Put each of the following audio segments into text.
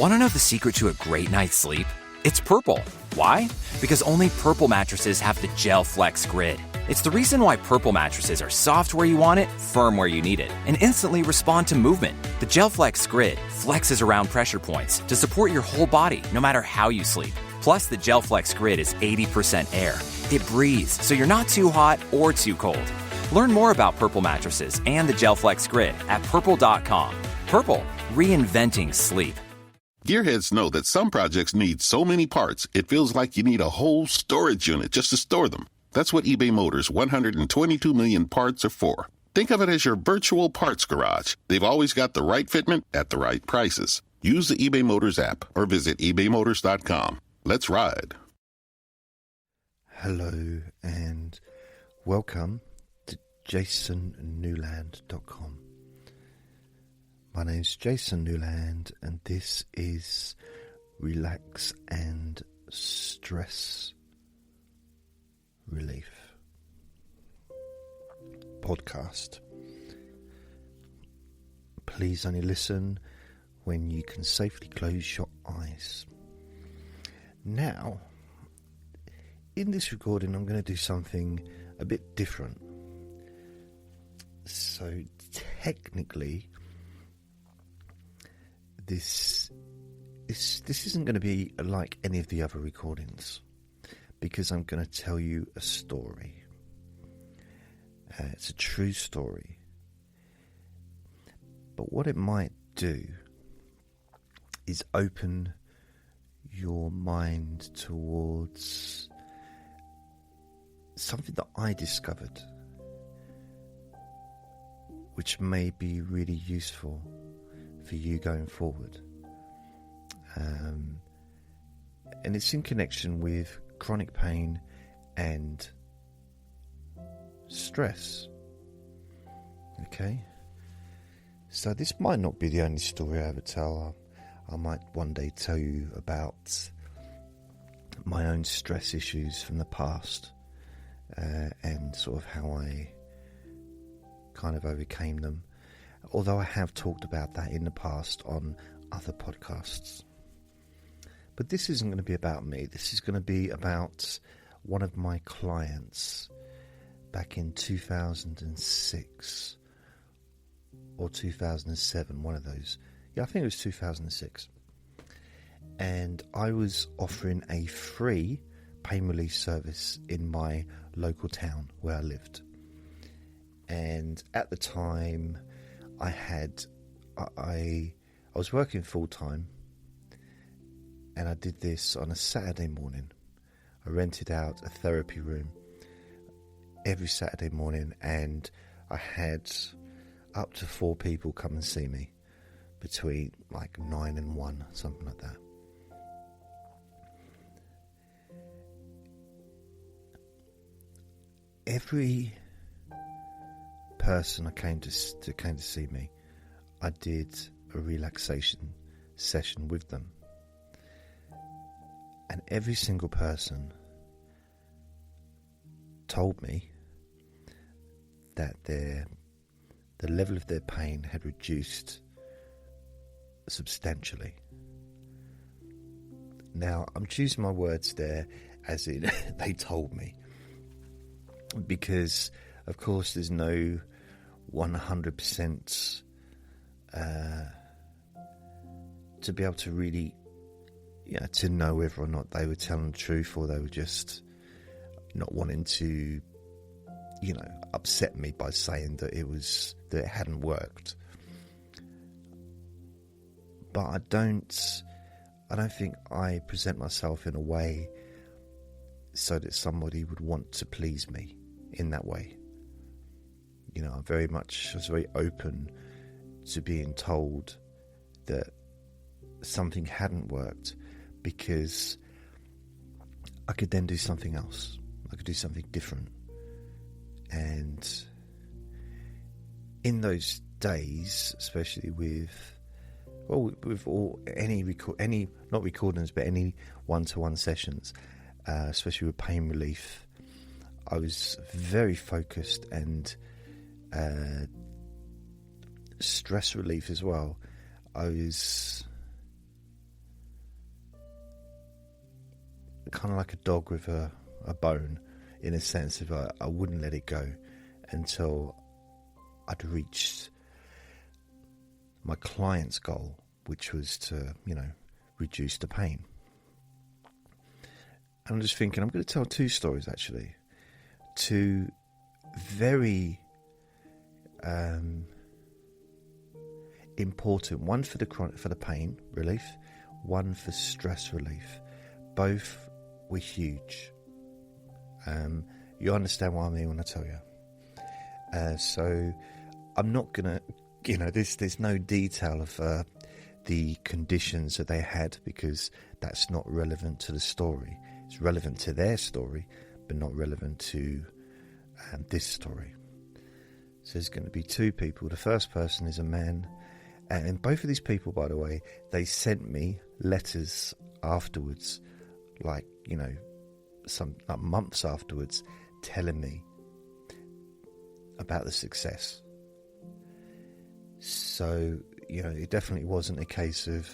Want to know the secret to a great night's sleep? It's Purple. Why? Because only Purple mattresses have the Gel Flex Grid. It's the reason why Purple mattresses are soft where you want it, firm where you need it, and instantly respond to movement. The Gel Flex Grid flexes around pressure points to support your whole body, no matter how you sleep. Plus, the Gel Flex Grid is 80% air. It breathes, so you're not too hot or too cold. Learn more about Purple mattresses and the Gel Flex Grid at purple.com. Purple, reinventing sleep. Gearheads know that some projects need so many parts, it feels like you need a whole storage unit just to store them. That's what eBay Motors' 122 million parts are for. Think of it as your virtual parts garage. They've always got the right fitment at the right prices. Use the eBay Motors app or visit ebaymotors.com. Let's ride. Hello and welcome to jasonnewland.com. My name's Jason Newland and this is Relax and Stress Relief podcast. Please only listen when you can safely close your eyes. Now, in this recording I'm going to do something a bit different. So technically this isn't going to be like any of the other recordings, because I'm going to tell you a story. It's a true story. But what it might do is open your mind towards something that I discovered, which may be really useful for you going forward. And it's in connection with chronic pain and stress. Okay? So this might not be the only story I ever tell. I might one day tell you about my own stress issues from the past, and sort of how I kind of overcame them. Although I have talked about that in the past on other podcasts. But this isn't going to be about me. This is going to be about one of my clients back in 2006 or 2007, one of those. Yeah, I think it was 2006. And I was offering a free pain relief service in my local town where I lived. And at the time, I was working full time, and I did this on a Saturday morning. I rented out a therapy room every Saturday morning, and I had up to 4 people come and see me between like 9 and 1, something like that. Every person I came to see me, I did a relaxation session with them, and every single person told me that the level of their pain had reduced substantially. Now, I'm choosing my words there as in they told me, because of course there's no 100% to be able to really, to know whether or not they were telling the truth or they were just not wanting to, upset me by saying that it hadn't worked. But I don't think I present myself in a way so that somebody would want to please me in that way. I was very open to being told that something hadn't worked, because I could then do something else. I could do something different. And in those days, especially with any not recordings, but any one-to-one sessions, especially with pain relief, I was very focused, and stress relief as well. I was kind of like a dog with a bone, in a sense of I wouldn't let it go until I'd reached my client's goal, which was to, reduce the pain. And I'm just thinking, I'm going to tell two stories, actually. Two very important, one for the pain relief, one for stress relief. Both were huge. You understand what I mean when I tell you. So I'm not going to, there's no detail of the conditions that they had, because that's not relevant to the story. It's relevant to their story, but not relevant to this story. So there's going to be two people. The first person is a man, and both of these people, by the way, they sent me letters afterwards, some months afterwards, telling me about the success. So, it definitely wasn't a case of,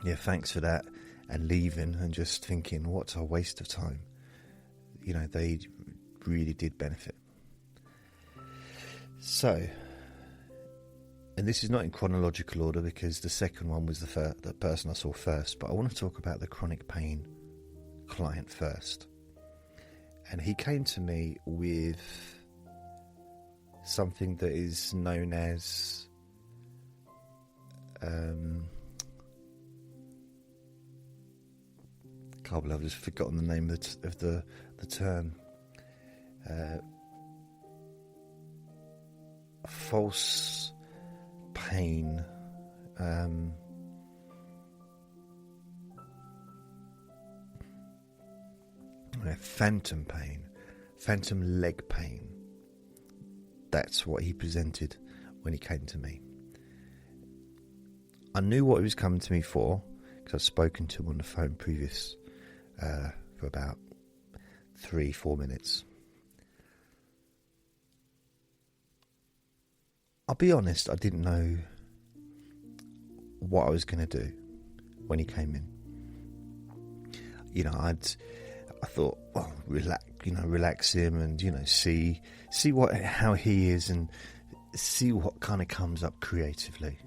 thanks for that, and leaving and just thinking, what a waste of time. They really did benefit. So, and this is not in chronological order, because the second one was the person I saw first, but I want to talk about the chronic pain client first. And he came to me with something that is known as can't believe I've just forgotten the name of the term. False pain. Phantom pain. Phantom leg pain. That's what he presented when he came to me. I knew what he was coming to me for, because I've spoken to him on the phone previous for about 3-4 minutes. I'll be honest, I didn't know what I was going to do when he came in. I thought, well, relax him, and see how he is, and see what kind of comes up creatively.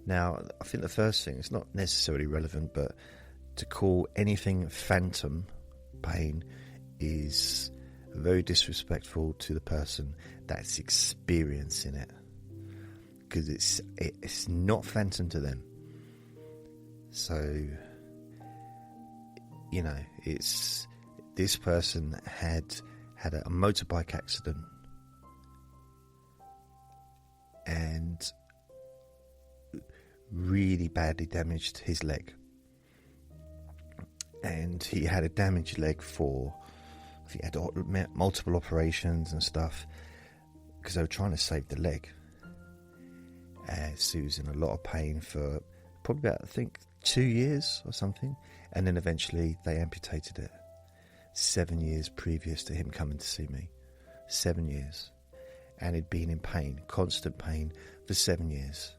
Now, I think the first thing, it's not necessarily relevant, but to call anything phantom pain is very disrespectful to the person that's experiencing it, because it's not phantom to them. So, it's this person had a motorbike accident, and really badly damaged his leg, and he had a damaged leg for, I think, he had multiple operations and stuff, because they were trying to save the leg. So he was in a lot of pain for probably about, I think, 2 years or something, and then eventually they amputated it. 7 years previous to him coming to see me. 7 years. And he'd been in pain, constant pain, for 7 years.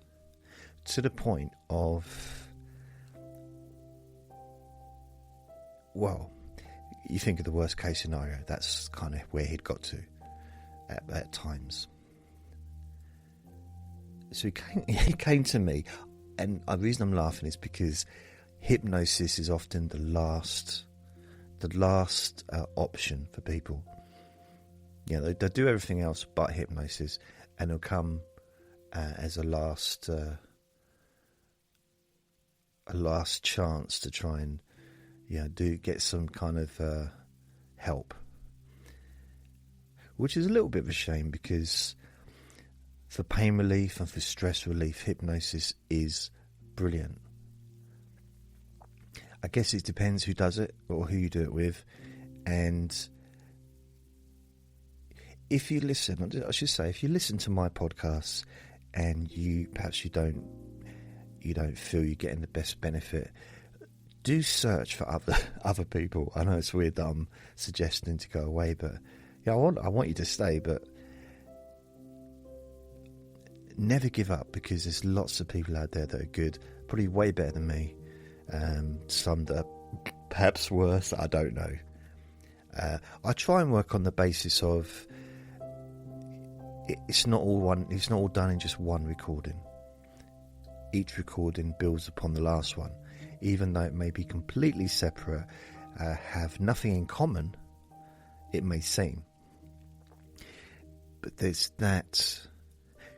To the point of, well, you think of the worst case scenario, that's kind of where he'd got to at times. So he came to me, and the reason I'm laughing is because hypnosis is often the last option for people. They'll do everything else but hypnosis, and it'll come as a last chance to try and get some kind of help, which is a little bit of a shame, because for pain relief and for stress relief, hypnosis is brilliant. I guess it depends who does it or who you do it with, and if you listen, I should say, if you listen to my podcasts and you don't feel you're getting the best benefit, do search for other people. I know it's weird that I'm suggesting to go away, but I want you to stay, but never give up, because there's lots of people out there that are good, probably way better than me, some that are perhaps worse, I don't know. I try and work on the basis of it's not all done in just one recording. Each recording builds upon the last one, even though it may be completely separate, have nothing in common, it may seem. But there's that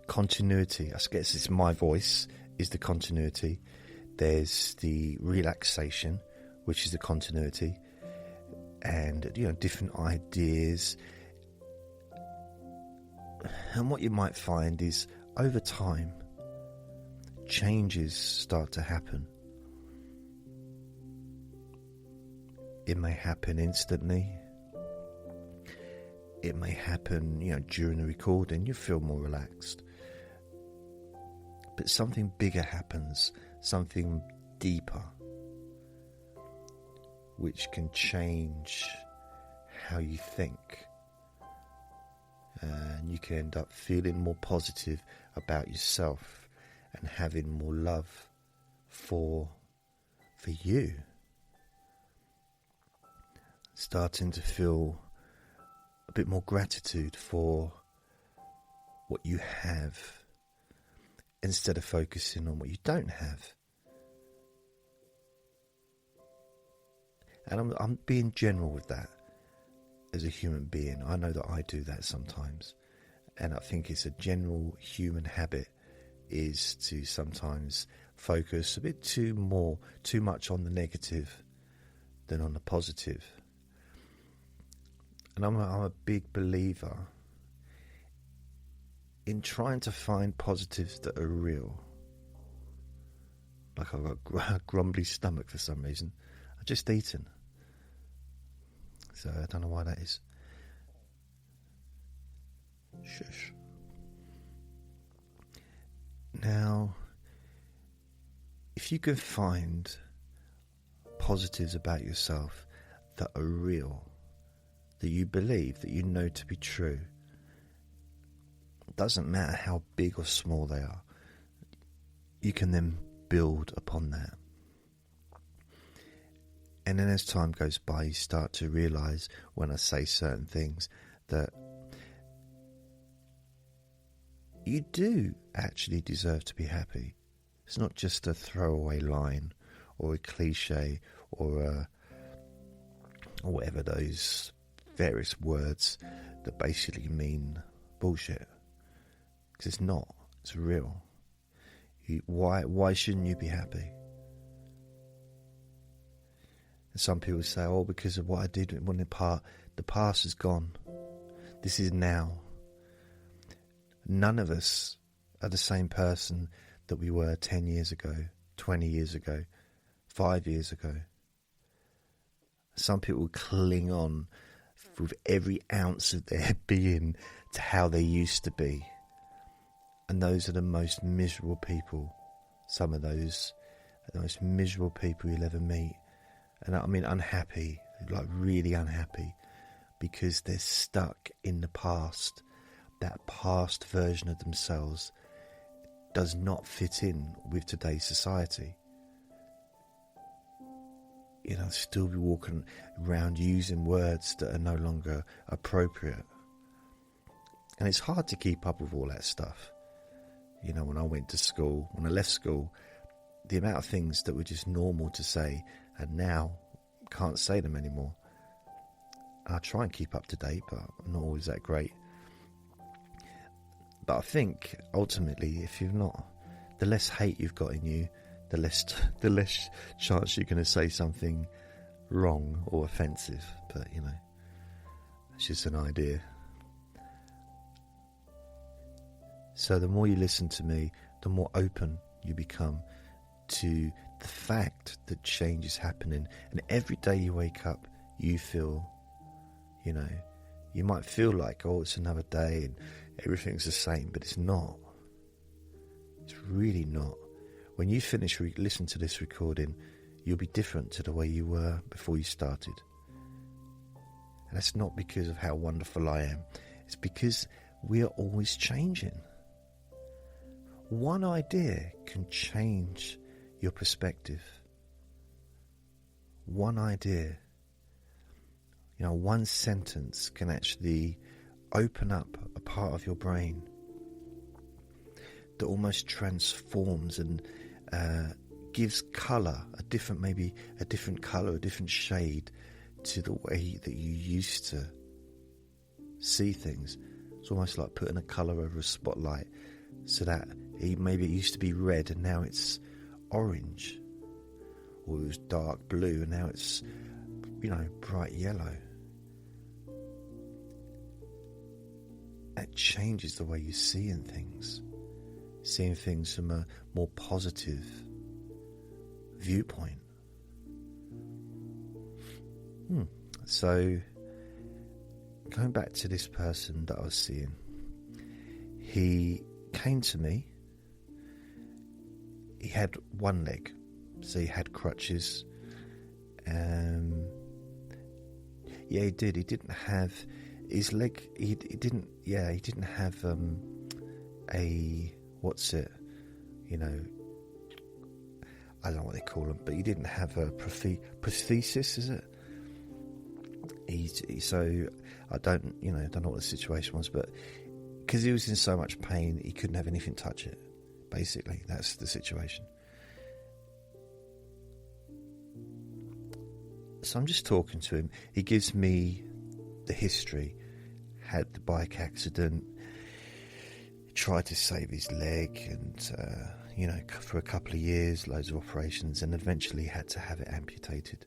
continuity. I guess it's my voice is the continuity. There's the relaxation, which is the continuity, and different ideas. And what you might find is over time, changes start to happen. It may happen instantly. It may happen, during the recording. You feel more relaxed. But something bigger happens, something deeper, which can change how you think. And you can end up feeling more positive about yourself and having more love for you. Starting to feel a bit more gratitude for what you have instead of focusing on what you don't have. And I'm being general with that. As a human being, I know that I do that sometimes, and I think it's a general human habit is to sometimes focus a bit too much on the negative than on the positive. And I'm a big believer in trying to find positives that are real. Like I've got a grumbly stomach for some reason. I've just eaten. So I don't know why that is. Shush. Now, if you can find positives about yourself that are real, that you believe, that you know to be true, it doesn't matter how big or small they are, you can then build upon that. And then as time goes by, you start to realise when I say certain things that you do actually deserve to be happy. It's not just a throwaway line or a cliche or whatever those various words that basically mean bullshit. Because it's not. It's real. Why shouldn't you be happy? Some people say, oh, because of what I did when the past is gone. This is now. None of us are the same person that we were 10 years ago, 20 years ago, 5 years ago. Some people cling on with every ounce of their being to how they used to be. And those are the most miserable people. Some of those are the most miserable people you'll ever meet. And I mean unhappy, like really unhappy, because they're stuck in the past. That past version of themselves does not fit in with today's society. Still be walking around using words that are no longer appropriate. And it's hard to keep up with all that stuff. When I went to school, when I left school, the amount of things that were just normal to say, and now can't say them anymore. I try and keep up to date, but I'm not always that great. But I think ultimately, if you're not, the less hate you've got in you, the less chance you're going to say something wrong or offensive. But it's just an idea. So the more you listen to me, the more open you become to the fact that change is happening. And every day you wake up, you feel, you might feel like, oh, it's another day and everything's the same, but it's not. It's really not. When you finish listen to this recording, you'll be different to the way you were before you started. And that's not because of how wonderful I am. It's because we are always changing. One idea can change your perspective. one idea, one sentence can actually open up a part of your brain that almost transforms and gives colour, a different colour, a different shade to the way that you used to see things. It's almost like putting a colour over a spotlight, so that maybe it used to be red and now it's orange, or it was dark blue and now it's bright yellow. It changes the way you see things, seeing things from a more positive viewpoint. So, going back to this person that I was seeing, he came to me. He had one leg, so he had crutches. Yeah, he did. He didn't have his leg. He didn't have a what's it? I don't know what they call them, but he didn't have a prosthesis, is it? So I don't know what the situation was, but because he was in so much pain, he couldn't have anything touch it. Basically, that's the situation. So I'm just talking to him. He gives me the history. Had the bike accident. Tried to save his leg, and for a couple of years, loads of operations, and eventually had to have it amputated.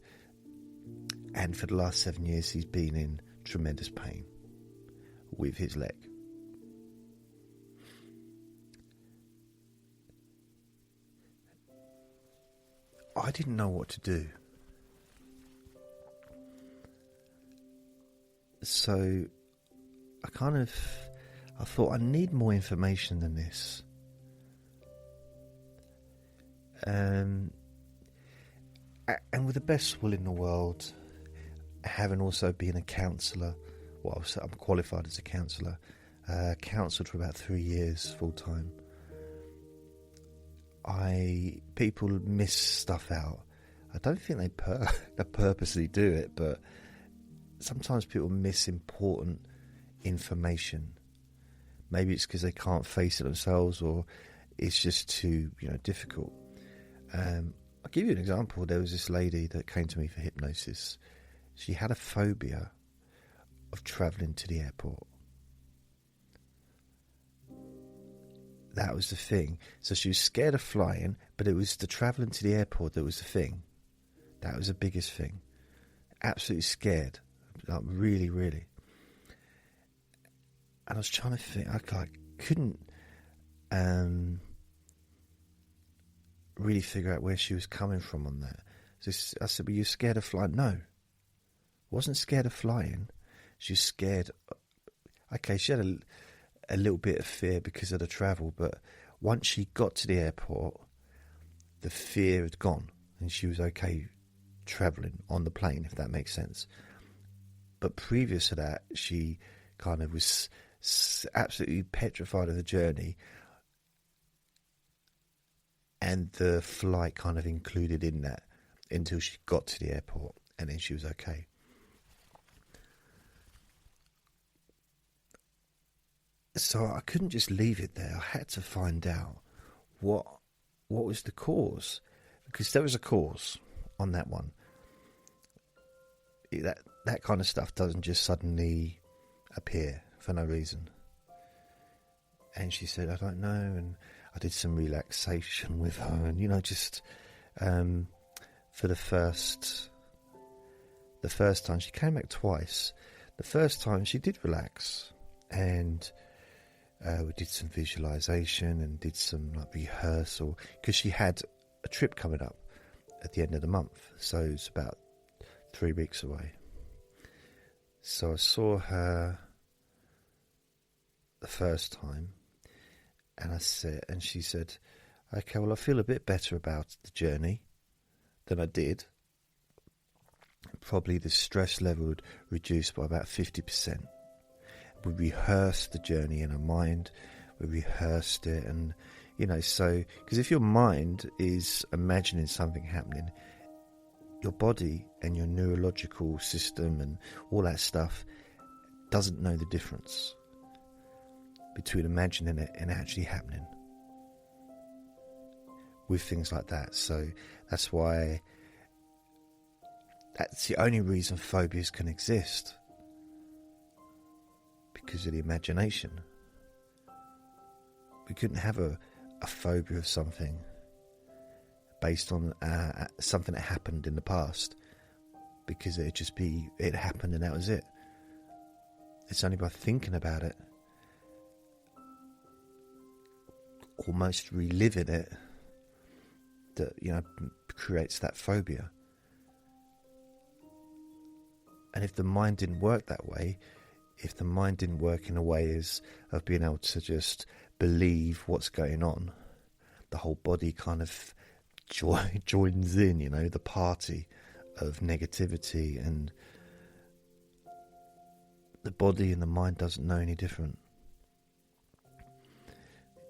And for the last 7 years, he's been in tremendous pain with his leg. I didn't know what to do. So I thought I need more information than this. And with the best will in the world, having also been a counsellor, I'm qualified as a counsellor, counselled for about 3 years full time. People miss stuff out. I don't think they purposely do it, but sometimes people miss important information. Maybe it's because they can't face it themselves, or it's just too difficult. I'll give you an example. There was this lady that came to me for hypnosis. She had a phobia of travelling to the airport. That was the thing. So she was scared of flying, but it was the travelling to the airport that was the thing. That was the biggest thing. Absolutely scared. Like really, really. And I was trying to think, I couldn't really figure out where she was coming from on that. So I said, were you scared of flying? No. Wasn't scared of flying. She was scared. Okay, she had a little bit of fear because of the travel, but once she got to the airport, the fear had gone and she was okay travelling on the plane, if that makes sense. But previous to that, she kind of was absolutely petrified of the journey, and the flight kind of included in that until she got to the airport, and then she was okay. So I couldn't just leave it there. I had to find out what was the cause, because there was a cause on that one. That kind of stuff doesn't just suddenly appear for no reason. And she said, I don't know, and I did some relaxation with her, and just for the first time. She came back twice. The first time she did relax, and we did some visualization and did some rehearsal, because she had a trip coming up at the end of the month, so it's about 3 weeks away. So I saw her the first time, and she said, okay, well, I feel a bit better about the journey than I did. Probably the stress level would reduce by about 50%. We rehearsed the journey in our mind. We rehearsed it, and so because if your mind is imagining something happening, your body and your neurological system and all that stuff doesn't know the difference between imagining it and actually happening with things like that. So that's the only reason phobias can exist, because of the imagination. We couldn't have a phobia of something based on something that happened in the past, because it happened and that was it. It's only by thinking about it, almost reliving it, that creates that phobia. And if the mind didn't work that way, if the mind didn't work in a way of being able to just believe what's going on, the whole body kind of joins in, the party of negativity, and the body and the mind doesn't know any different,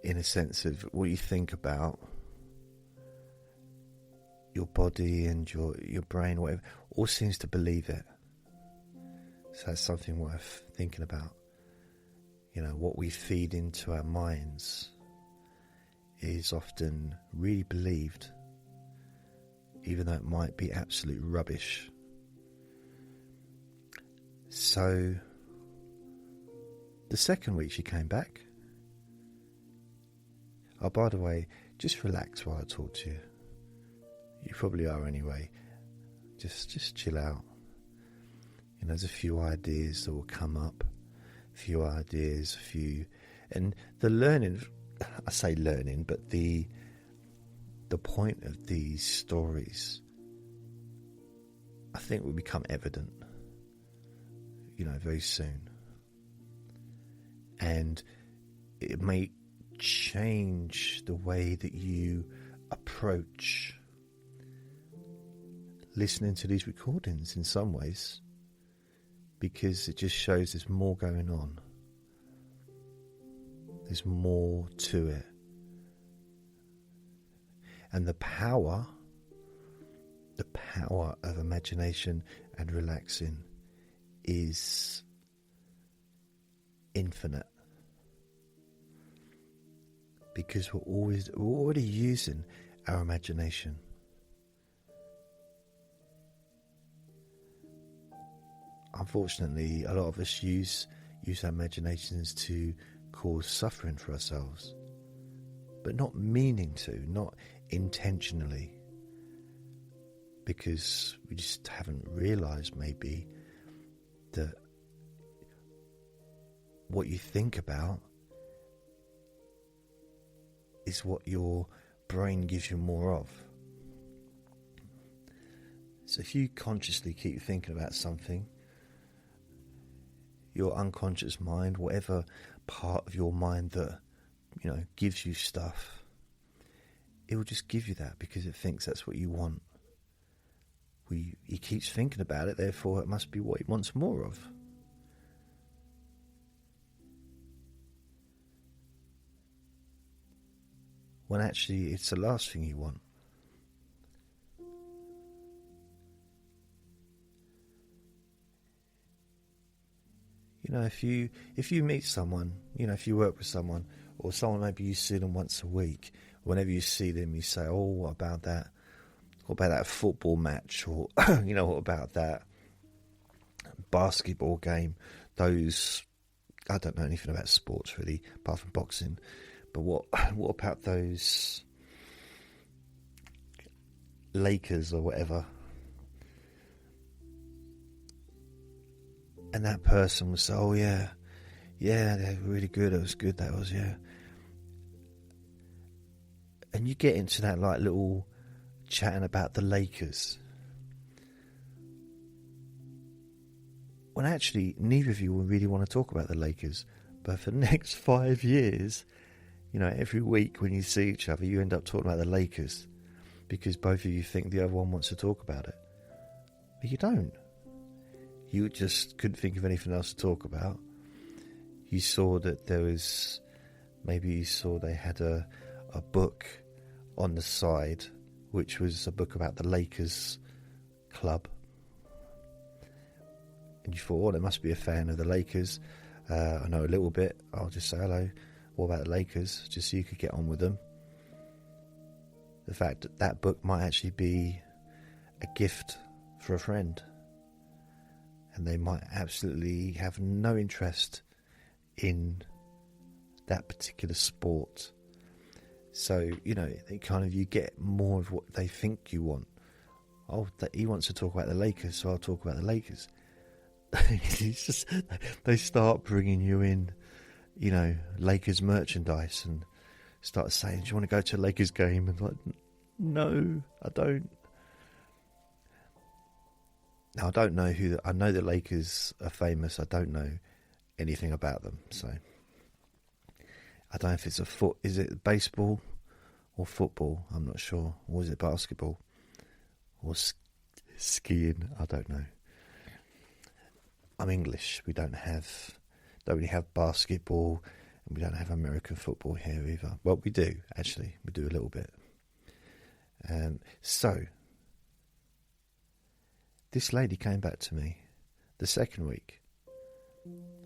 in a sense of what you think about. Your body and your brain, whatever, all seems to believe it. So that's something worth thinking about. What we feed into our minds is often really believed, even though it might be absolute rubbish. So the second week she came back. Oh, by the way, just relax while I talk to you. You probably are anyway. Just chill out. There's a few ideas that will come up. And the learning, I say learning, but the point of these stories, I think, will become evident, very soon. And it may change the way that you approach listening to these recordings in some ways, because it just shows there's more going on. There's more to it. And the power of imagination and relaxing is infinite, because we're already using our imagination. Unfortunately, a lot of us use our imaginations to cause suffering for ourselves, but not meaning to, not intentionally, because we just haven't realised maybe that what you think about is what your brain gives you more of. So if you consciously keep thinking about something, your unconscious mind, whatever part of your mind that gives you stuff, it will just give you that because it thinks that's what you want. He keeps thinking about it, therefore it must be what he wants more of. When actually it's the last thing you want. If you meet someone, if you work with someone, or someone maybe you see them once a week, whenever you see them you say, oh, what about that? What about that football match? Or, what about that basketball game? Those, I don't know anything about sports really, apart from boxing. But what about those Lakers or whatever? And that person would say, oh yeah, they're really good, that was good, that was, yeah. And you get into that like little chatting about the Lakers, when actually neither of you will really want to talk about the Lakers. But for the next 5 years, every week when you see each other, you end up talking about the Lakers, because both of you think the other one wants to talk about it. But you don't. You just couldn't think of anything else to talk about. You saw that they had a book on the side, which was a book about the Lakers club. And you thought, oh, they must be a fan of the Lakers. I know a little bit. I'll just say hello. What about the Lakers? Just so you could get on with them. The fact that that book might actually be a gift for a friend. And they might absolutely have no interest in that particular sport. So, you know, you get more of what they think you want. Oh, he wants to talk about the Lakers, so I'll talk about the Lakers. It's just, they start bringing you in, you know, Lakers merchandise and start saying, do you want to go to a Lakers game? And like, no, I don't. Now, I don't know I know the Lakers are famous. I don't know anything about them. So I don't know if it's is it baseball or football? I'm not sure. Or is it basketball or skiing? I don't know. I'm English. We don't really have basketball, and we don't have American football here either. Well, we do, actually. We do a little bit. So, this lady came back to me the second week,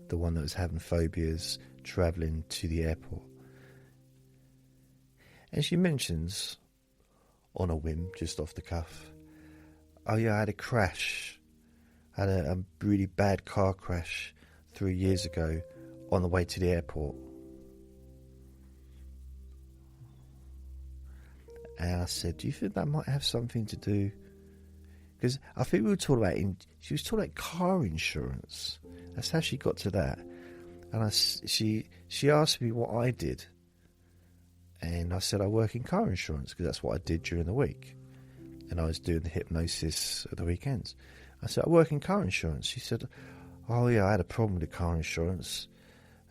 the one that was having phobias travelling to the airport. And she mentions, on a whim, just off the cuff, oh yeah, I had a crash. I had a really bad car crash 3 years ago on the way to the airport. And I said, do you think that might have something to do? Because I think we were talking about, she was talking about car insurance. That's how she got to that. And she asked me what I did. And I said I work in car insurance because that's what I did during the week. And I was doing the hypnosis at the weekends. I said, I work in car insurance. She said, oh yeah, I had a problem with the car insurance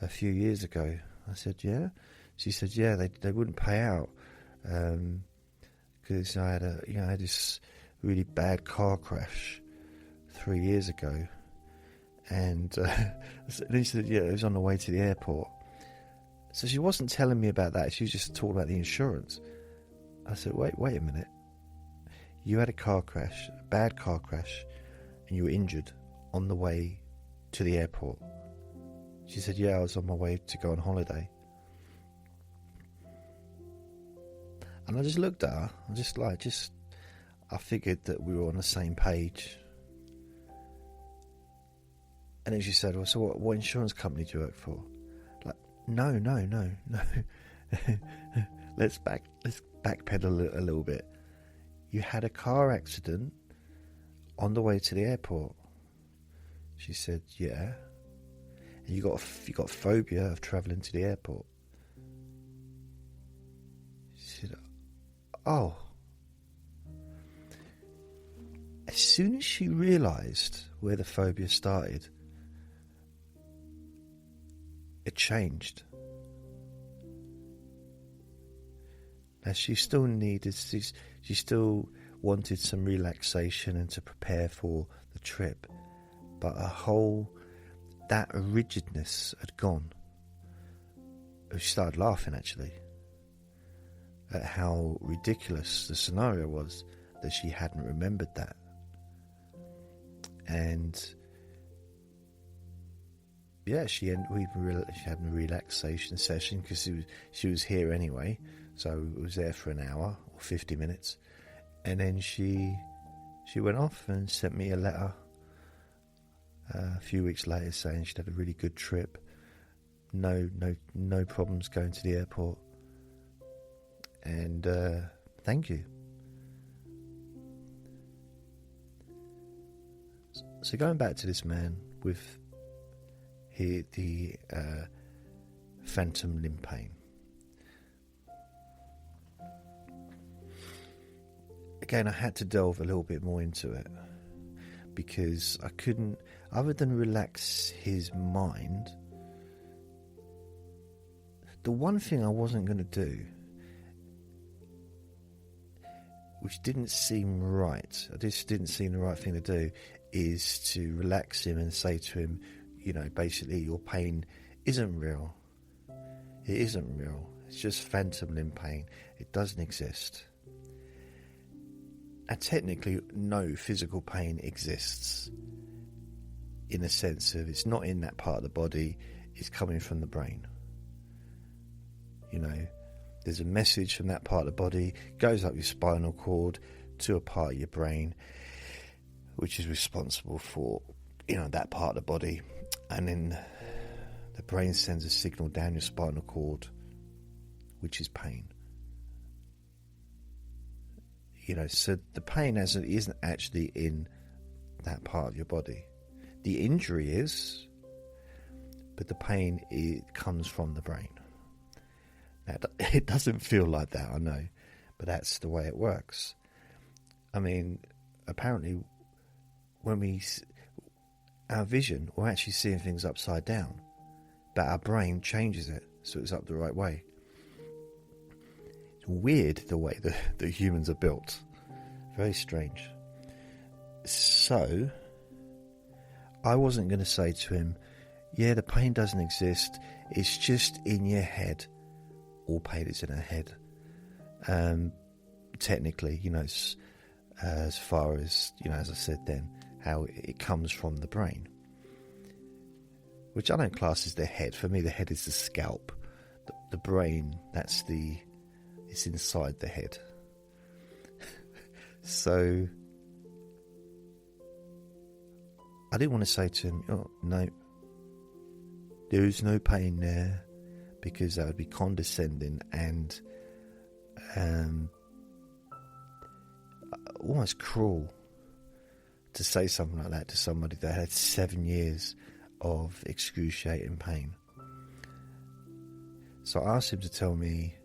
a few years ago. I said, yeah? She said, yeah, they wouldn't pay out because I had this really bad car crash 3 years ago. And then she said, yeah, it was on the way to the airport. So she wasn't telling me about that. She was just talking about the insurance. I said, wait a minute. You had a car crash, a bad car crash, and you were injured on the way to the airport. She said, yeah, I was on my way to go on holiday. And I just looked at her, I figured that we were on the same page. And then she said, well, so what insurance company do you work for? Like, no. Let's backpedal a little bit. You had a car accident on the way to the airport. She said, yeah. And you got phobia of travelling to the airport. She said, oh. As soon as she realised where the phobia started, it changed. Now she still wanted some relaxation and to prepare for the trip, but that rigidness had gone. She started laughing actually at how ridiculous the scenario was that she hadn't remembered that. And yeah, she had a relaxation session because she was here anyway, so it was there for an hour or 50 minutes. And then she went off and sent me a letter a few weeks later saying she'd had a really good trip, no problems going to the airport, and thank you. So going back to this man with the phantom limb pain. Again, I had to delve a little bit more into it because I couldn't, other than relax his mind, the one thing I wasn't going to do, which didn't seem right, this didn't seem the right thing to do, is to relax him and say to him, you know, basically your pain isn't real. It isn't real. It's just phantom limb pain. It doesn't exist. And technically, no physical pain exists in a sense of it's not in that part of the body, it's coming from the brain. You know, there's a message from that part of the body, goes up your spinal cord to a part of your brain, which is responsible for, you know, that part of the body. And then the brain sends a signal down your spinal cord, which is pain. You know, so the pain isn't actually in that part of your body. The injury is, but the pain, it comes from the brain. Now, it doesn't feel like that, I know, but that's the way it works. I mean, apparently, when our vision, we're actually seeing things upside down, but our brain changes it so it's up the right way. Weird the way that humans are built. Very strange. So I wasn't going to say to him, yeah, the pain doesn't exist, it's just in your head. All pain is in our head. Technically, you know, as far as, you know, as I said then, how it comes from the brain, which I don't class as the head. For me, the head is the scalp. The brain, it's inside the head. So I didn't want to say to him, oh, no, there's no pain there, because that would be condescending and almost cruel to say something like that to somebody that had 7 years of excruciating pain. So I asked him to tell me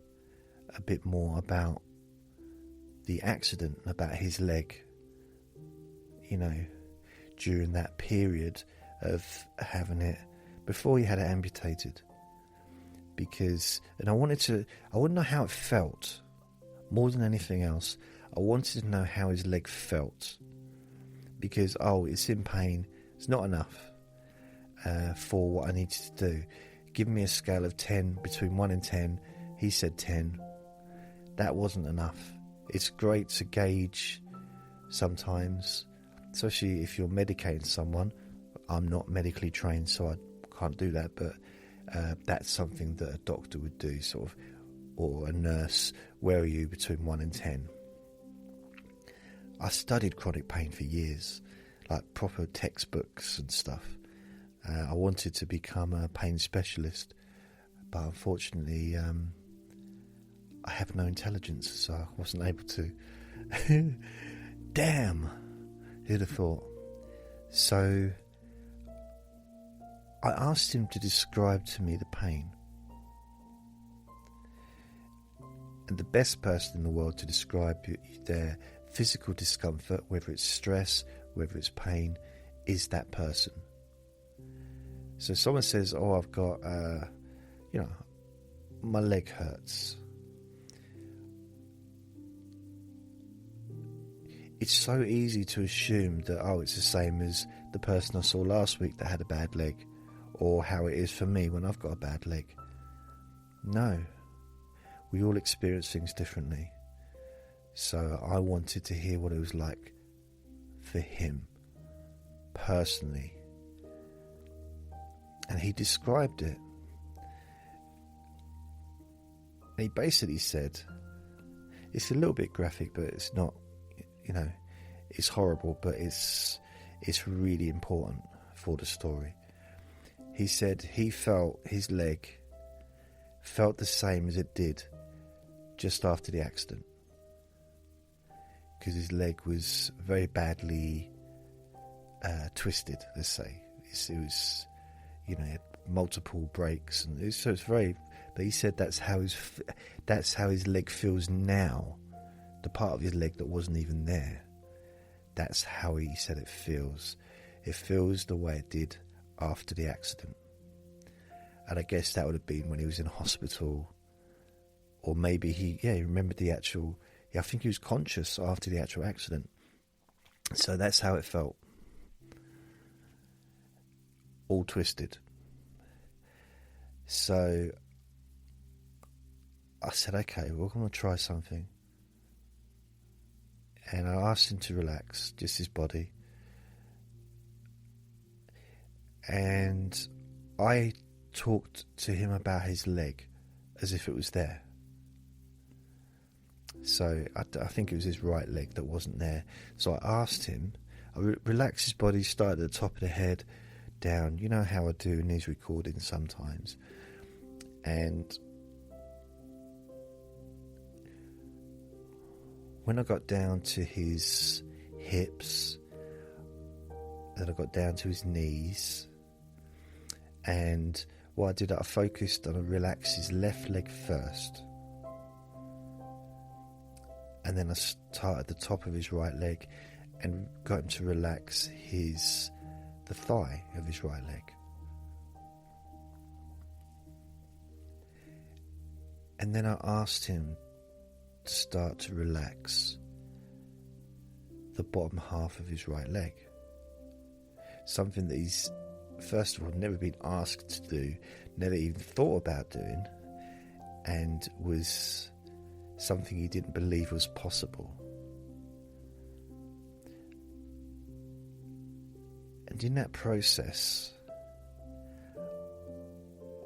a bit more about the accident, about his leg, you know, during that period of having it, before he had it amputated. And I wanted to know how it felt, more than anything else. I wanted to know how his leg felt, because, it's in pain, it's not enough for what I needed to do. Give me a scale of 10, between 1 and 10. He said 10. That wasn't enough. It's great to gauge sometimes, especially if you're medicating someone. I'm not medically trained, so I can't do that, but that's something that a doctor would do, sort of, or a nurse. Where are you between 1 and 10? I studied chronic pain for years, like proper textbooks and stuff. I wanted to become a pain specialist, but unfortunately I have no intelligence, so I wasn't able to. Damn, who'd have thought? So I asked him to describe to me the pain. And the best person in the world to describe their physical discomfort, whether it's stress, whether it's pain, is that person. So someone says, I've got, my leg hurts. It's so easy to assume that, it's the same as the person I saw last week that had a bad leg, or how it is for me when I've got a bad leg. No, we all experience things differently. So I wanted to hear what it was like for him, personally. And he described it. And he basically said, it's a little bit graphic, but it's not, it's horrible, but it's really important for the story. He said he felt his leg felt the same as it did just after the accident, because his leg was very badly twisted, let's say. It was, he had multiple breaks, and so it's very. But he said that's how his leg feels now. The part of his leg that wasn't even there. That's how he said it feels. It feels the way it did after the accident. And I guess that would have been when he was in hospital, or maybe he remembered the actual. I think he was conscious after the actual accident. So that's how it felt. All twisted. So I said, okay, we're going to try something. And I asked him to relax, just his body. And I talked to him about his leg as if it was there. So I think it was his right leg that wasn't there. So I asked him, I relaxed his body, started at the top of the head, down. You know how I do in these recordings sometimes. And when I got down to his hips, then I got down to his knees, and what I did, I focused on relax his left leg first, and then I started at the top of his right leg and got him to relax the thigh of his right leg. And then I asked him to start to relax the bottom half of his right leg. Something that he's, first of all, never been asked to do, never even thought about doing, and was something he didn't believe was possible. And in that process,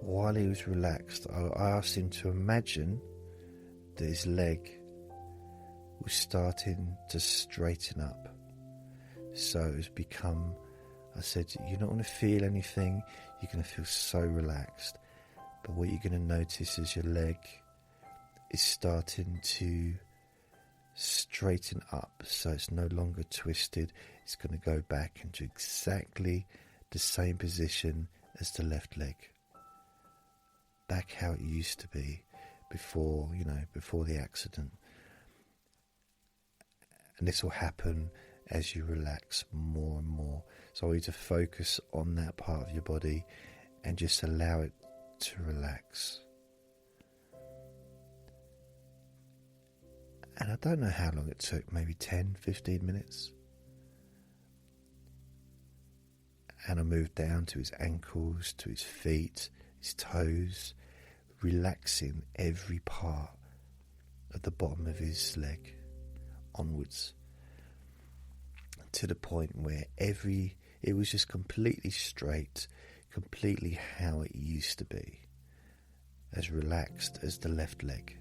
while he was relaxed, I asked him to imagine that his leg was starting to straighten up. So it's become, I said, you're not going to feel anything, you're going to feel so relaxed. But what you're going to notice is your leg is starting to straighten up, so it's no longer twisted. It's going to go back into exactly the same position as the left leg. Back how it used to be before the accident. And this will happen as you relax more and more. So I want you to focus on that part of your body and just allow it to relax. And I don't know how long it took, maybe 10, 15 minutes. And I moved down to his ankles, to his feet, his toes, relaxing every part of the bottom of his leg onwards, to the point where it was just completely straight, completely how it used to be, as relaxed as the left leg.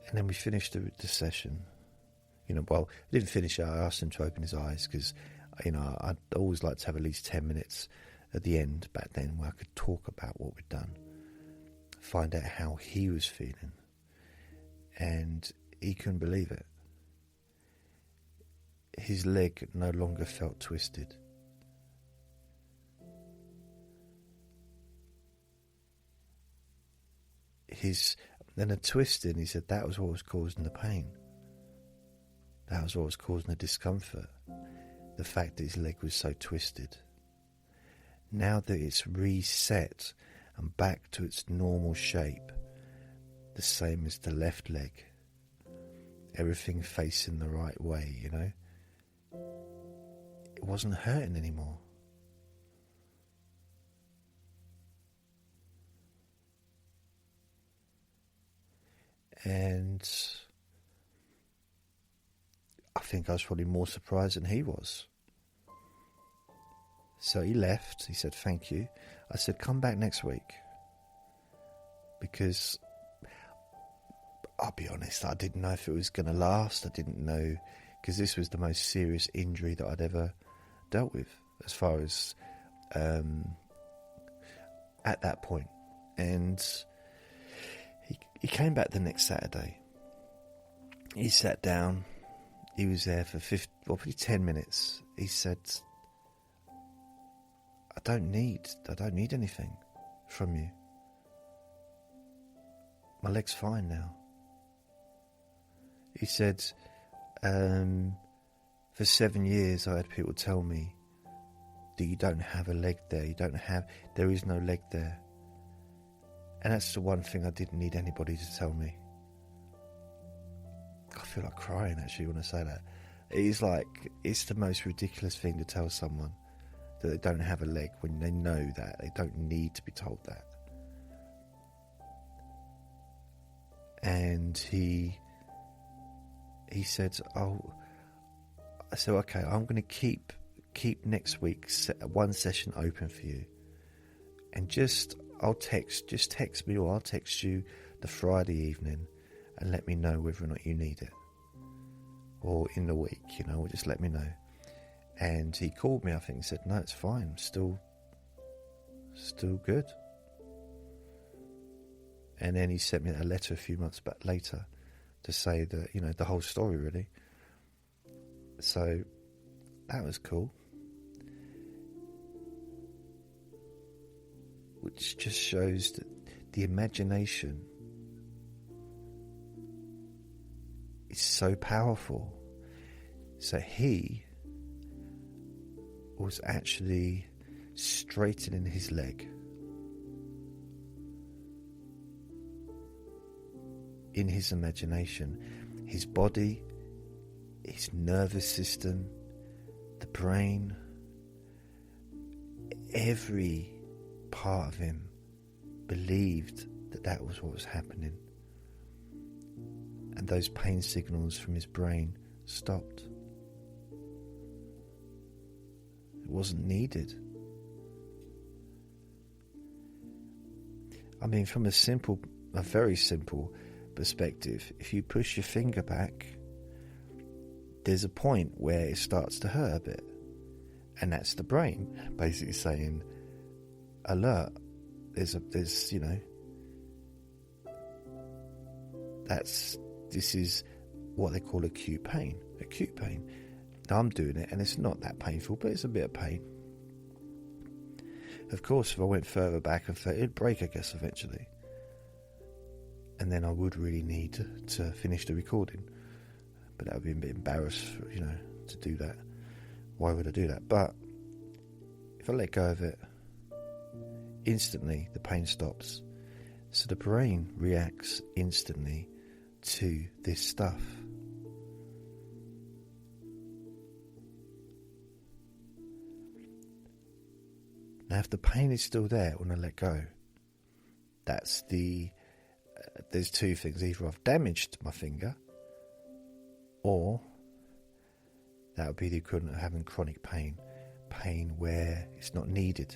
And then we finished the session. Well, I didn't finish it. I asked him to open his eyes because, I'd always like to have at least 10 minutes at the end back then where I could talk about what we'd done, find out how he was feeling. And he couldn't believe it. His leg no longer felt twisted. Then a twisting, he said that was what was causing the pain. That was what was causing the discomfort. The fact that his leg was so twisted. Now that it's reset and back to its normal shape, the same as the left leg, everything facing the right way, it wasn't hurting anymore. And I think I was probably more surprised than he was. So he left. He said, thank you. I said, come back next week. Because I'll be honest, I didn't know if it was going to last. I didn't know, because this was the most serious injury that I'd ever dealt with, as far as at that point. And he came back the next Saturday. He sat down. He was there for probably 10 minutes. He said, I don't need anything from you. My leg's fine now. He said, for 7 years I had people tell me that you don't have a leg there. There is no leg there. And that's the one thing I didn't need anybody to tell me. I feel like crying actually when I say that. It's the most ridiculous thing to tell someone that they don't have a leg when they know that. They don't need to be told that. And he said, I said, okay, I'm going to keep next week's one session open for you. And just text me, or I'll text you the Friday evening and let me know whether or not you need it. Or in the week, or just let me know. And he called me, I think, and said, no, it's fine, I'm still good. And then he sent me a letter a few months back later to say that, the whole story really. So that was cool. Which just shows that the imagination is so powerful. So he was actually straightening his leg in his imagination. His body, his nervous system, the brain, every part of him believed that was what was happening. And those pain signals from his brain stopped. It wasn't needed. I mean, from a very simple perspective, if you push your finger back, there's a point where it starts to hurt a bit, and that's the brain basically saying, alert, this is what they call acute pain. Now I'm doing it and it's not that painful, but it's a bit of pain. Of course, if I went further back, it'd break, I guess, eventually. And then I would really need to finish the recording. But that would be a bit embarrassed, to do that. Why would I do that? But if I let go of it, instantly the pain stops. So the brain reacts instantly to this stuff. Now, if the pain is still there when I let go, there's two things. Either I've damaged my finger, or that would be the equivalent of having chronic pain where it's not needed.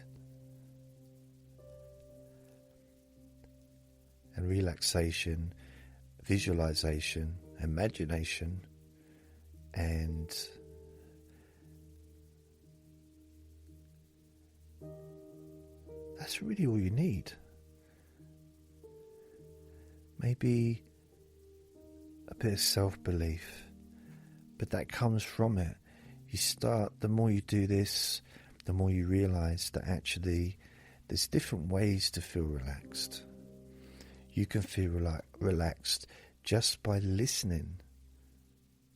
And relaxation, visualization, imagination, and that's really all you need. Maybe a bit of self-belief, but that comes from it. The more you do this, the more you realize that actually there's different ways to feel relaxed. You can feel relaxed just by listening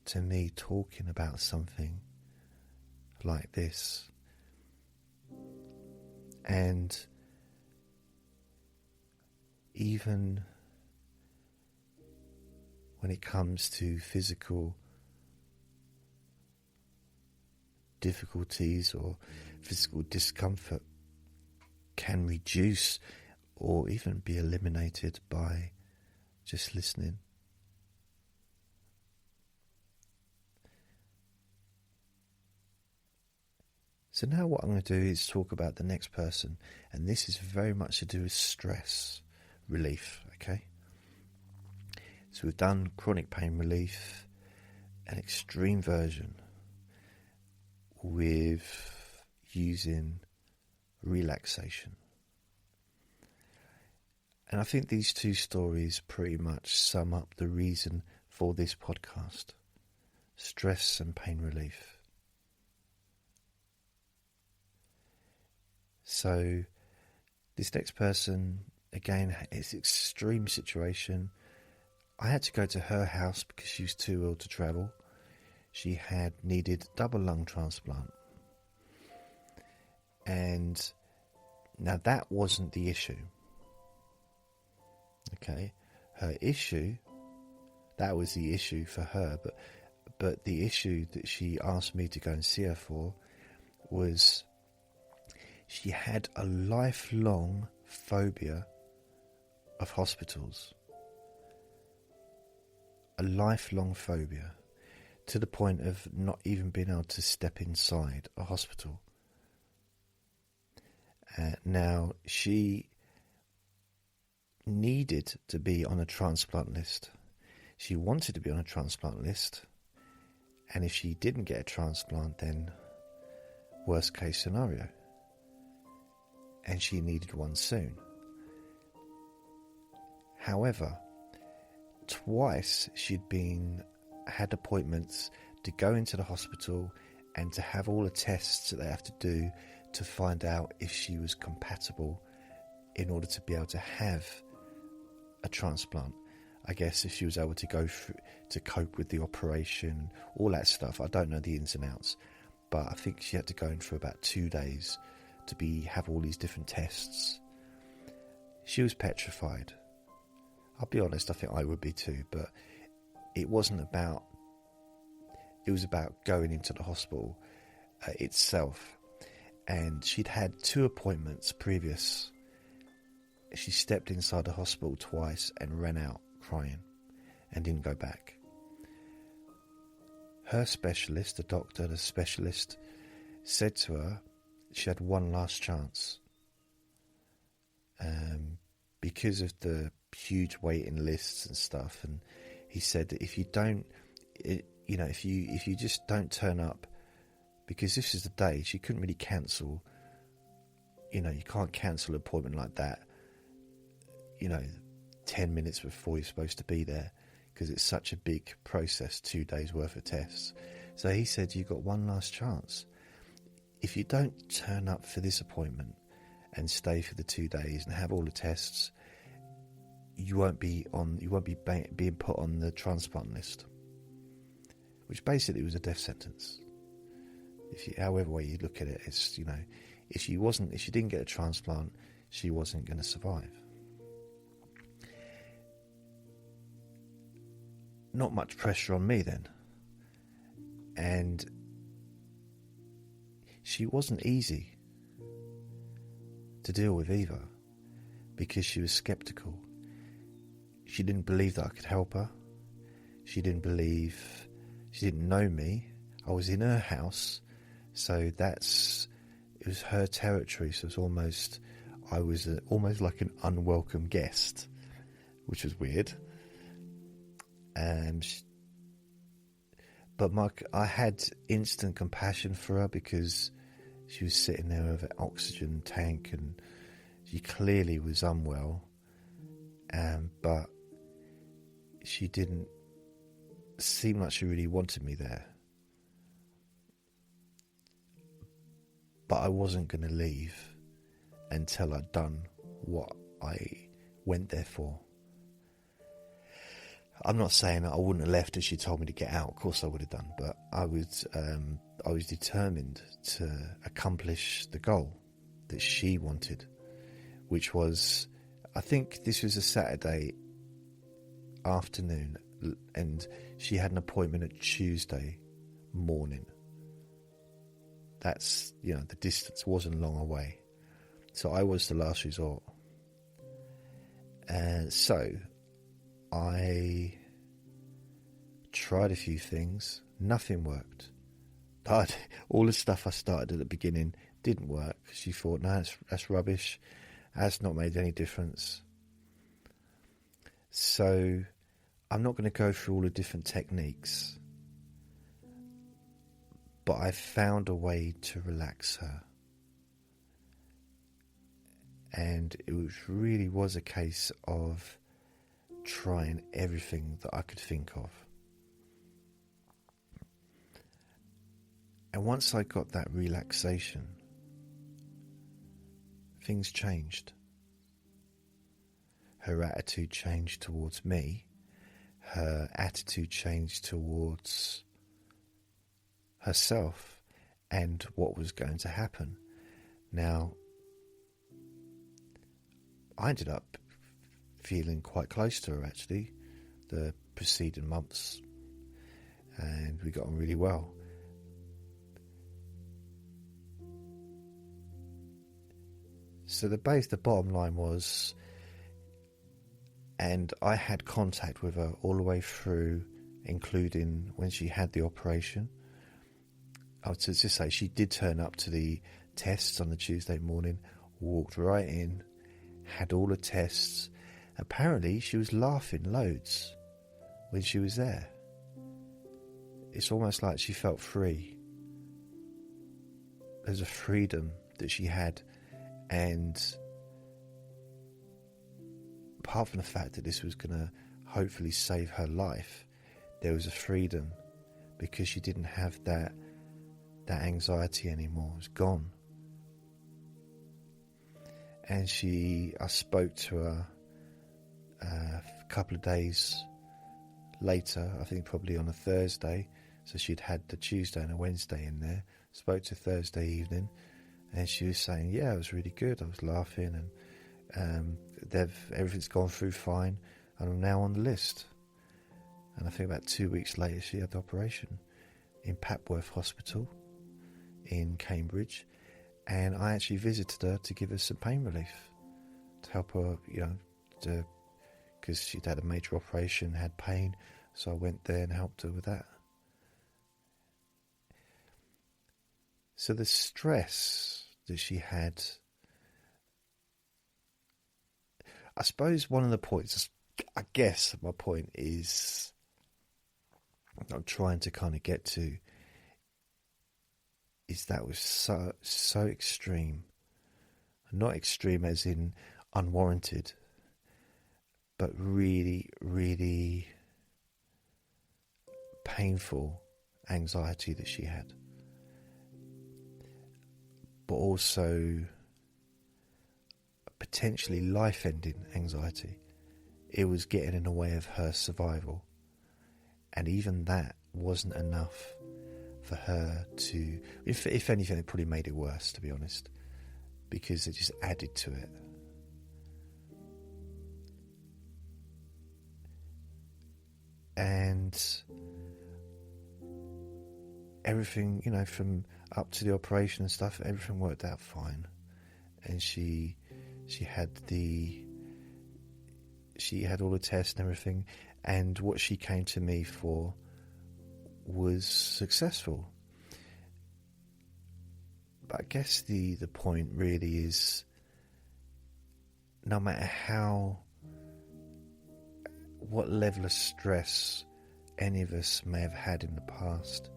to me talking about something like this. And even when it comes to physical difficulties or physical discomfort, can reduce or even be eliminated by just listening. So now what I'm going to do is talk about the next person, and this is very much to do with stress relief, okay? So we've done chronic pain relief, an extreme version with using relaxation. And I think these two stories pretty much sum up the reason for this podcast: stress and pain relief. So this next person, again, it's an extreme situation. I had to go to her house because she was too ill to travel. She had needed double lung transplant. And now that wasn't the issue. Okay, her issue, that was the issue for her, but the issue that she asked me to go and see her for was she had a lifelong phobia of hospitals. a lifelong phobia, to the point of not even being able to step inside a hospital. Now, she needed to be on a transplant list. She wanted to be on a transplant list, and if she didn't get a transplant, then worst case scenario. And she needed one soon. However, twice she'd had appointments to go into the hospital and to have all the tests that they have to do to find out if she was compatible in order to be able to have a transplant. I guess if she was able to go through, to cope with the operation, all that stuff. I don't know the ins and outs, but I think she had to go in for about 2 days to have all these different tests. She was petrified. I'll be honest, I think I would be too, but it wasn't about, it was about going into the hospital itself. And she'd had 2 appointments previous. She stepped inside the hospital twice and ran out crying and didn't go back. Her specialist, the doctor, the specialist, said to her she had one last chance. Because of the huge waiting lists and stuff, and he said that if you don't, if you just don't turn up, because this is the day, she couldn't really cancel. You can't cancel an appointment like that. 10 minutes before you're supposed to be there, because it's such a big process, 2 days worth of tests. So he said, you've got one last chance. If you don't turn up for this appointment and stay for the 2 days and have all the tests, you won't be being put on the transplant list, which basically was a death sentence. However way you look at it, it's, if she didn't get a transplant, she wasn't going to survive. Not much pressure on me then, and she wasn't easy to deal with either, because she was skeptical. She didn't believe that I could help her. She didn't know me. I was in her house, so it was her territory. So I was almost like an unwelcome guest, which was weird. But I had instant compassion for her, because she was sitting there with an oxygen tank and she clearly was unwell. But she didn't seem like she really wanted me there. But I wasn't going to leave until I'd done what I went there for. I'm not saying that I wouldn't have left if she told me to get out. Of course I would have done, but I was determined to accomplish the goal that she wanted, which was, I think this was a Saturday afternoon, and she had an appointment at Tuesday morning. That's, the distance wasn't long away. So I was the last resort. So I tried a few things. Nothing worked. All the stuff I started at the beginning didn't work. She thought, no, that's rubbish. That's not made any difference. So I'm not going to go through all the different techniques, but I found a way to relax her. And it really was a case of trying everything that I could think of. And once I got that relaxation, things changed. Her attitude changed towards me. Her attitude changed towards herself and what was going to happen. Now, I ended up feeling quite close to her, actually, the preceding months, and we got on really well. So the bottom line was, And I had contact with her all the way through, including when she had the operation. I would just say she did turn up to the tests on the Tuesday morning, walked right in, had all the tests. Apparently she was laughing loads when she was there. It's almost like she felt free. There's a freedom that she had, and apart from the fact that this was going to hopefully save her life, there was a freedom because she didn't have that anxiety anymore. It was gone. And I spoke to her a couple of days later, I think probably on a Thursday, so she'd had the Tuesday and a Wednesday in there. Spoke to Thursday evening, and she was saying, yeah, it was really good, I was laughing, and everything's gone through fine, and I'm now on the list. And I think about 2 weeks later she had the operation in Papworth Hospital in Cambridge, and I actually visited her to give her some pain relief, to help her, because she'd had a major operation, had pain, so I went there and helped her with that. So the stress that she had, I suppose one of the points, I guess my point is, I'm trying to kind of get to, is that was so extreme. Not extreme as in unwarranted, but really, really painful anxiety that she had. But also potentially life-ending anxiety. It was getting in the way of her survival. And even that wasn't enough for her to, if anything, it probably made it worse, to be honest, because it just added to it. And everything, from up to the operation and stuff, everything worked out fine. And she had all the tests and everything, and what she came to me for was successful. But I guess the point really is, no matter what level of stress any of us may have had in the past,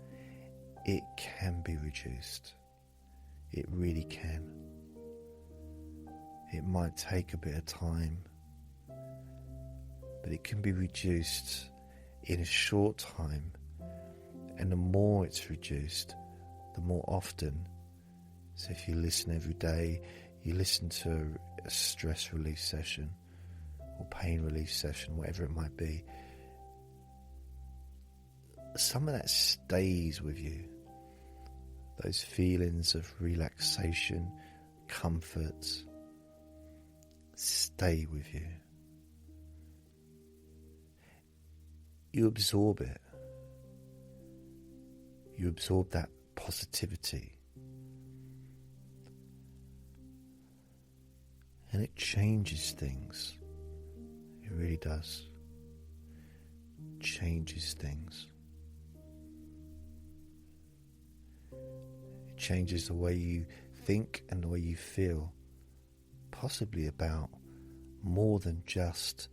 it can be reduced. It really can. It might take a bit of time, but it can be reduced in a short time. And the more it's reduced, the more often. So if you listen every day, you listen to a stress relief session or pain relief session, whatever it might be, some of that stays with you. Those feelings of relaxation, comfort, stay with you. You absorb it. You absorb that positivity. And it changes things. It really does. It changes things. It changes the way you think and the way you feel, possibly about more than just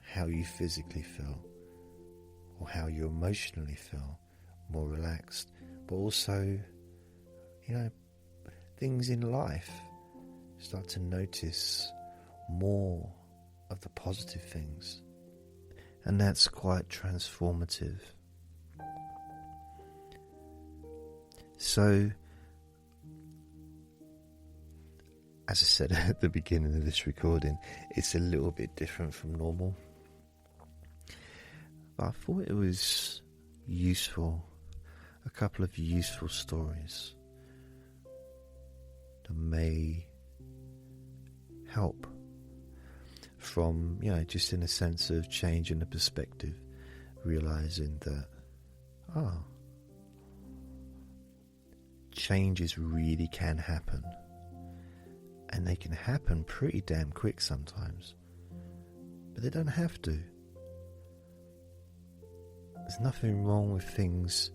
how you physically feel or how you emotionally feel, more relaxed, but also, things in life. Start to notice more of the positive things, and that's quite transformative. So, as I said at the beginning of this recording, it's a little bit different from normal, but I thought it was useful, a couple of useful stories that may help from, just in a sense of changing the perspective, realizing that, changes really can happen, and they can happen pretty damn quick sometimes. But they don't have to. There's nothing wrong with things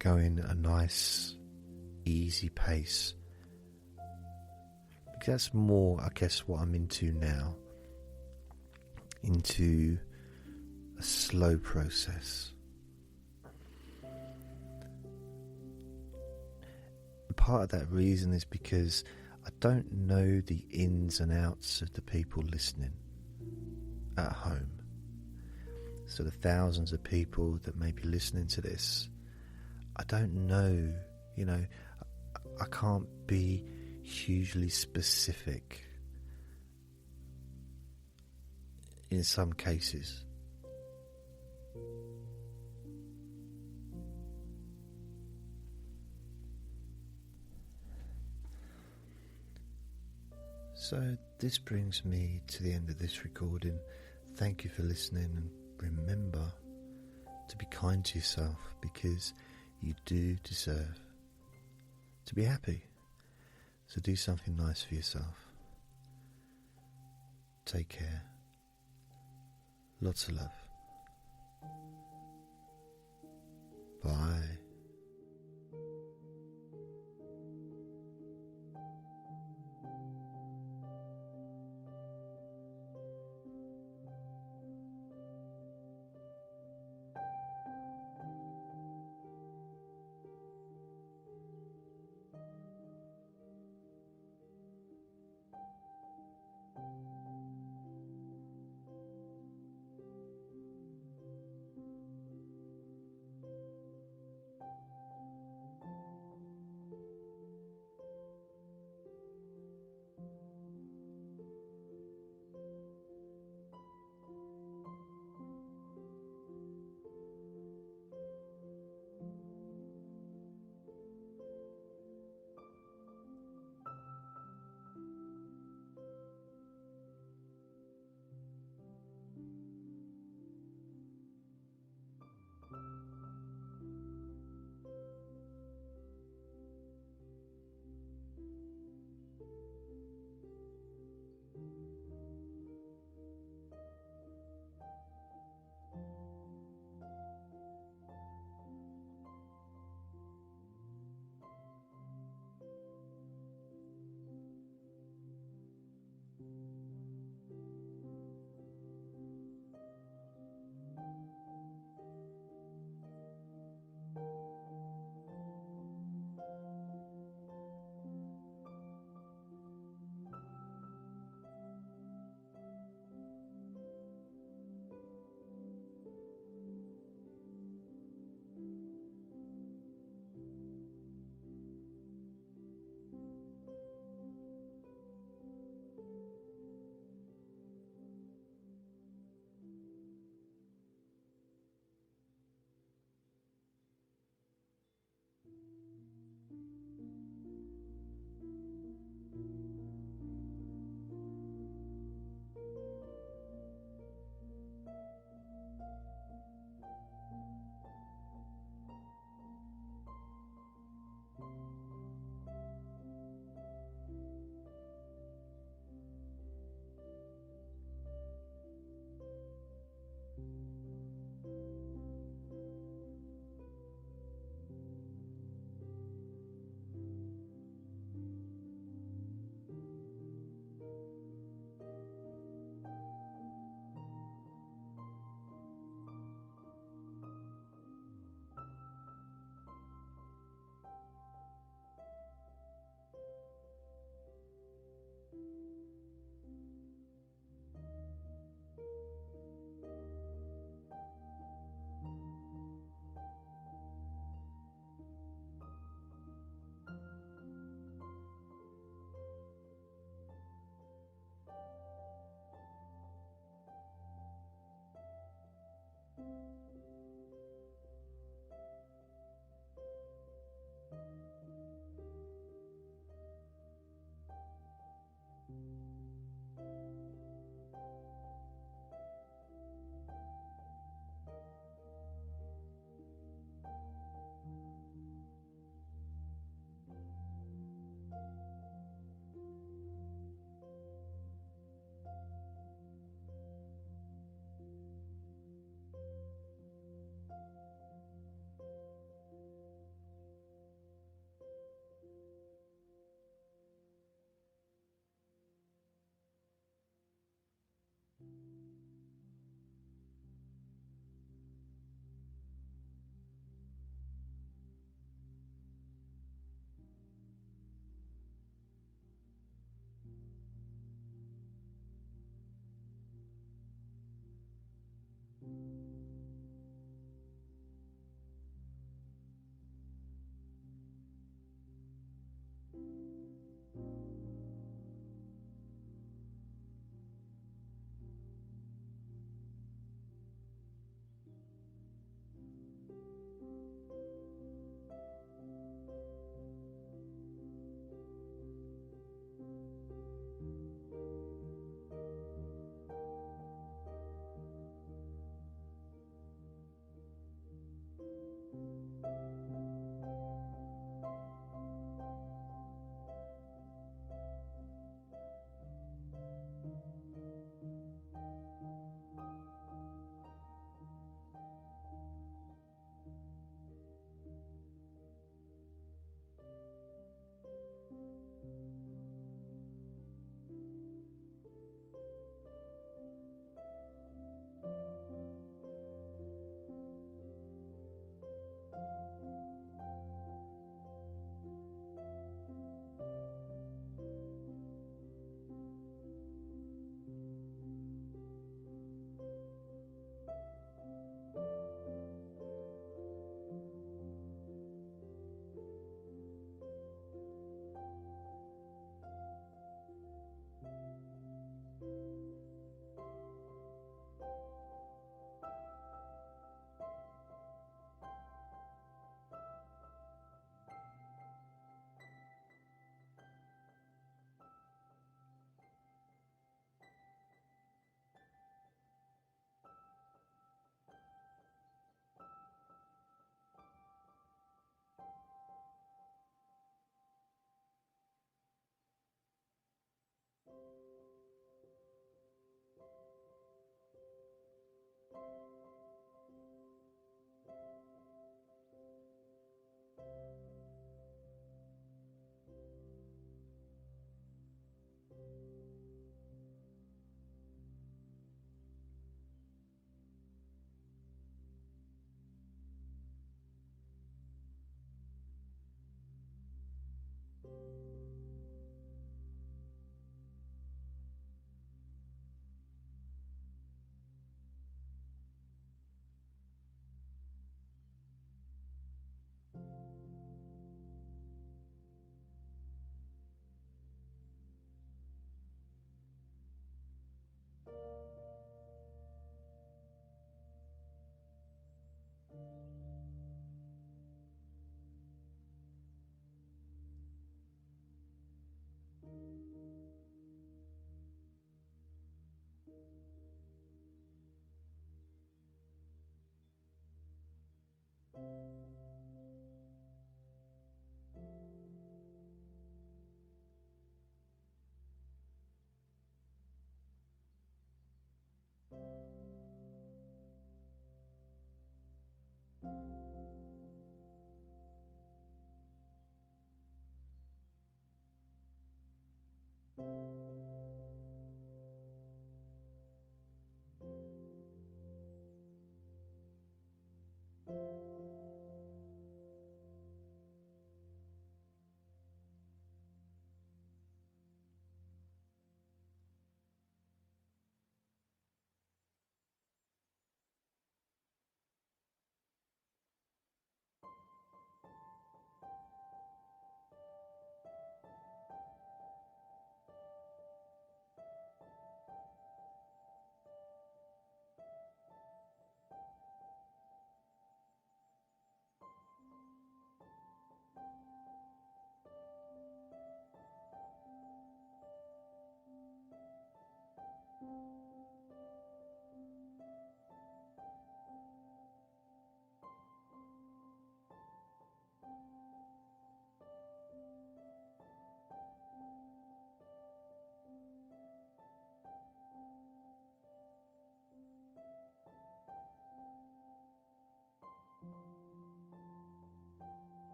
going at a nice, easy pace. Because that's more, I guess, what I'm into now. Into a slow process. And part of that reason is because I don't know the ins and outs of the people listening at home. So the thousands of people that may be listening to this, I don't know, I can't be hugely specific in some cases. So this brings me to the end of this recording. Thank you for listening, and remember to be kind to yourself, because you do deserve to be happy. So do something nice for yourself. Take care. Lots of love. Bye.